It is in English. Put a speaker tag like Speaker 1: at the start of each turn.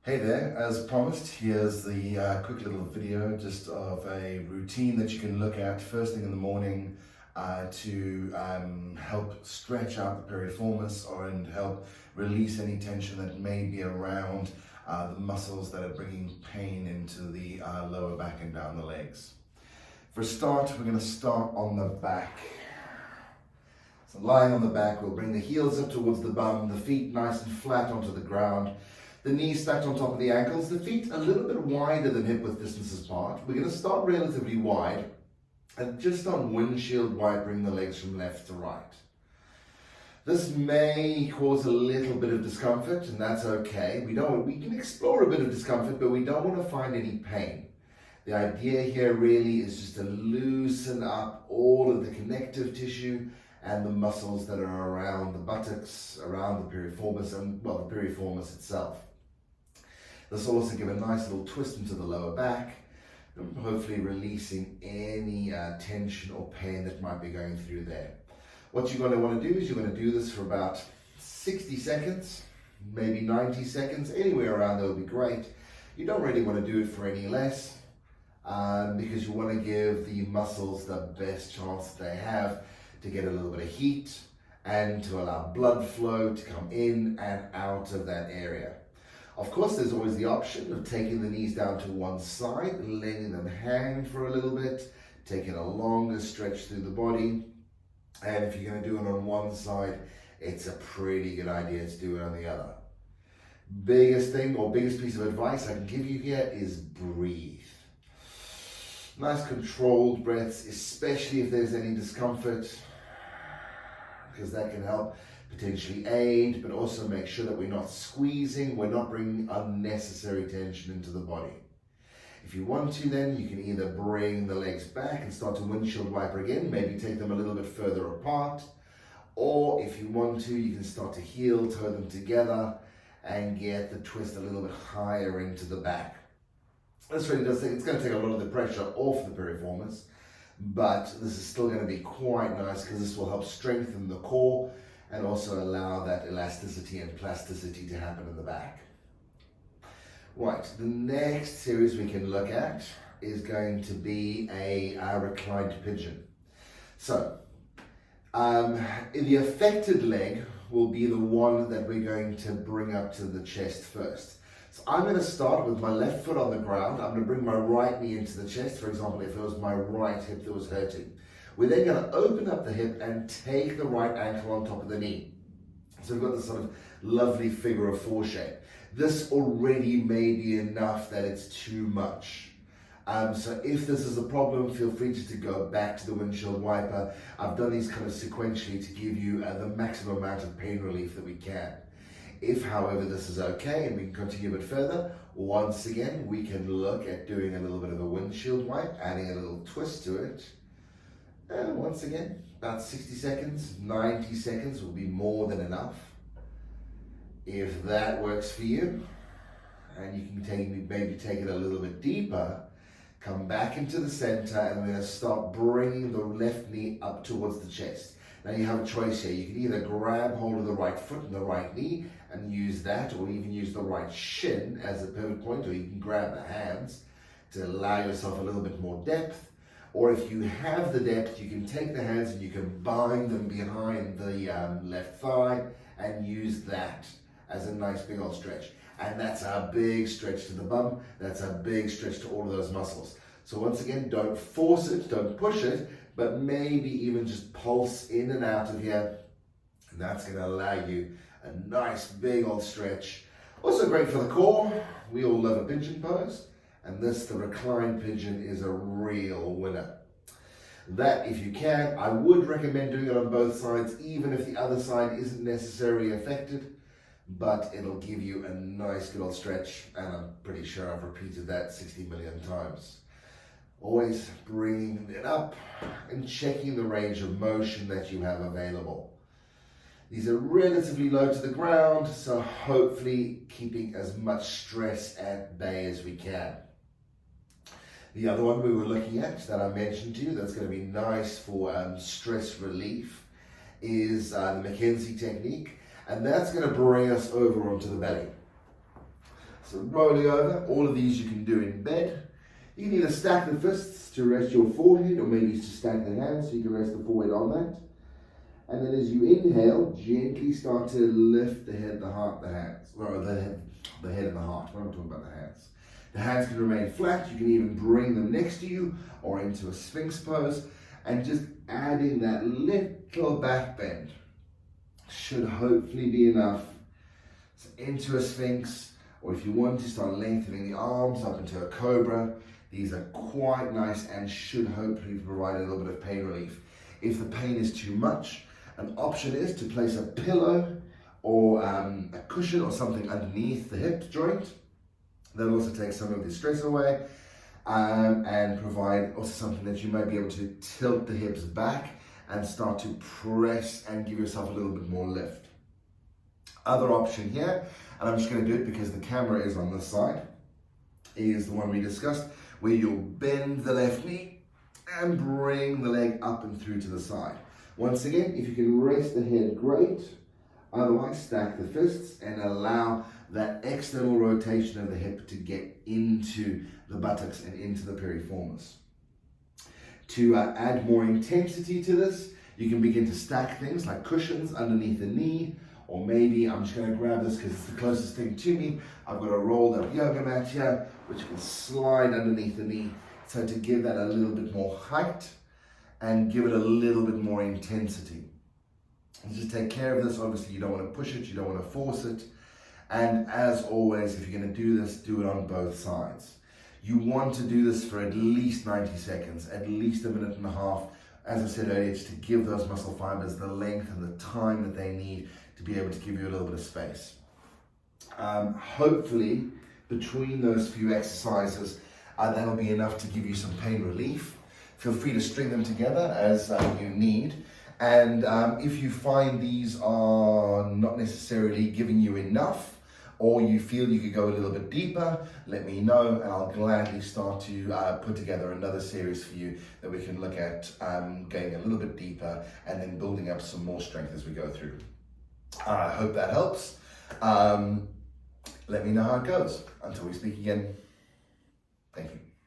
Speaker 1: Hey there, as promised, here's the quick little video just of a routine that you can look at first thing in the morning to help stretch out the piriformis and help release any tension that may be around the muscles that are bringing pain into the lower back and down the legs. For a start, we're going to start on the back. So lying on the back, we'll bring the heels up towards the bum, the feet nice and flat onto the ground. The knees stacked on top of the ankles, the feet a little bit wider than hip width distances apart. We're going to start relatively wide and just on windshield wide bring the legs from left to right. This may cause a little bit of discomfort, and that's okay. We can explore a bit of discomfort, but we don't want to find any pain. The idea here really is just to loosen up all of the connective tissue and the muscles that are around the buttocks, around the piriformis, and well, the piriformis itself. This will also give a nice little twist into the lower back, hopefully releasing any tension or pain that might be going through there. What you're going to want to do is you're going to do this for about 60 seconds, maybe 90 seconds, anywhere around there will be great. You don't really want to do it for any less because you want to give the muscles the best chance that they have to get a little bit of heat and to allow blood flow to come in and out of that area. Of course, there's always the option of taking the knees down to one side, letting them hang for a little bit, taking a longer stretch through the body. And if you're going to do it on one side, it's a pretty good idea to do it on the other. Biggest thing or biggest piece of advice I can give you here is breathe. Nice controlled breaths, especially if there's any discomfort, because that can help potentially aid, but also make sure that we're not squeezing, we're not bringing unnecessary tension into the body. If you want to, then you can either bring the legs back and start to windshield wiper again, maybe take them a little bit further apart, or if you want to, you can start to heel toe them together and get the twist a little bit higher into the back. This really does it's going to take a lot of the pressure off the piriformis, but this is still going to be quite nice because this will help strengthen the core and also allow that elasticity and plasticity to happen in the back. Right, the next series we can look at is going to be a reclined pigeon. So, the affected leg will be the one that we're going to bring up to the chest first. So I'm going to start with my left foot on the ground. I'm going to bring my right knee into the chest, for example, if it was my right hip that was hurting. We're then going to open up the hip and take the right ankle on top of the knee. So we've got this sort of lovely figure of four shape. This already may be enough that it's too much. So if this is a problem, feel free just to go back to the windshield wiper. I've done these kind of sequentially to give you the maximum amount of pain relief that we can. If, however, this is okay and we can continue a bit further, once again, we can look at doing a little bit of a windshield wipe, adding a little twist to it. And once again, about 60 seconds, 90 seconds will be more than enough. If that works for you, and you can maybe take it a little bit deeper, come back into the center and we're going to start bringing the left knee up towards the chest. Now you have a choice here. You can either grab hold of the right foot and the right knee and use that, or even use the right shin as a pivot point, or you can grab the hands to allow yourself a little bit more depth. Or if you have the depth, you can take the hands and you can bind them behind the left thigh and use that as a nice big old stretch. And that's a big stretch to the bum. That's a big stretch to all of those muscles. So once again, don't force it, don't push it, but maybe even just pulse in and out of here. And that's going to allow you a nice big old stretch. Also great for the core. We all love a pigeon pose. And the reclined pigeon is a real winner. That, if you can, I would recommend doing it on both sides, even if the other side isn't necessarily affected, but it'll give you a nice good old stretch, and I'm pretty sure I've repeated that 60 million times. Always bringing it up and checking the range of motion that you have available. These are relatively low to the ground, so hopefully keeping as much stress at bay as we can. The other one we were looking at that I mentioned to you that's going to be nice for stress relief is the Mackenzie technique, and that's going to bring us over onto the belly. So rolling over, all of these you can do in bed. You can either stack the fists to rest your forehead, or maybe just stack the hands so you can rest the forehead on that. And then as you inhale, gently start to lift the head, the heart, the hands. Or the head and the heart. What am I talking about? The hands. The hands can remain flat. You can even bring them next to you or into a Sphinx pose. And just adding that little back bend should hopefully be enough. So into a Sphinx, or if you want to start lengthening the arms up into a cobra, these are quite nice and should hopefully provide a little bit of pain relief. If the pain is too much, an option is to place a pillow or a cushion or something underneath the hip joint. That also takes some of the stress away and provide also something that you might be able to tilt the hips back and start to press and give yourself a little bit more lift. Other option here, and I'm just going to do it because the camera is on this side, is the one we discussed, where you'll bend the left knee and bring the leg up and through to the side. Once again, if you can rest the head, great. Otherwise, stack the fists and allow that external rotation of the hip to get into the buttocks and into the piriformis. To add more intensity to this, you can begin to stack things like cushions underneath the knee, or maybe I'm just going to grab this because it's the closest thing to me. I've got a rolled up yoga mat here, which can slide underneath the knee. So to give that a little bit more height and give it a little bit more intensity. And just take care of this. Obviously, you don't want to push it, you don't want to force it. And as always, if you're going to do this, do it on both sides. You want to do this for at least 90 seconds, at least a minute and a half. As I said earlier, just to give those muscle fibers the length and the time that they need to be able to give you a little bit of space. Hopefully, between those few exercises, that'll be enough to give you some pain relief. Feel free to string them together as you need. And if you find these are not necessarily giving you enough, or you feel you could go a little bit deeper, let me know and I'll gladly start to put together another series for you that we can look at going a little bit deeper and then building up some more strength as we go through. I hope that helps. Let me know how it goes. Until we speak again.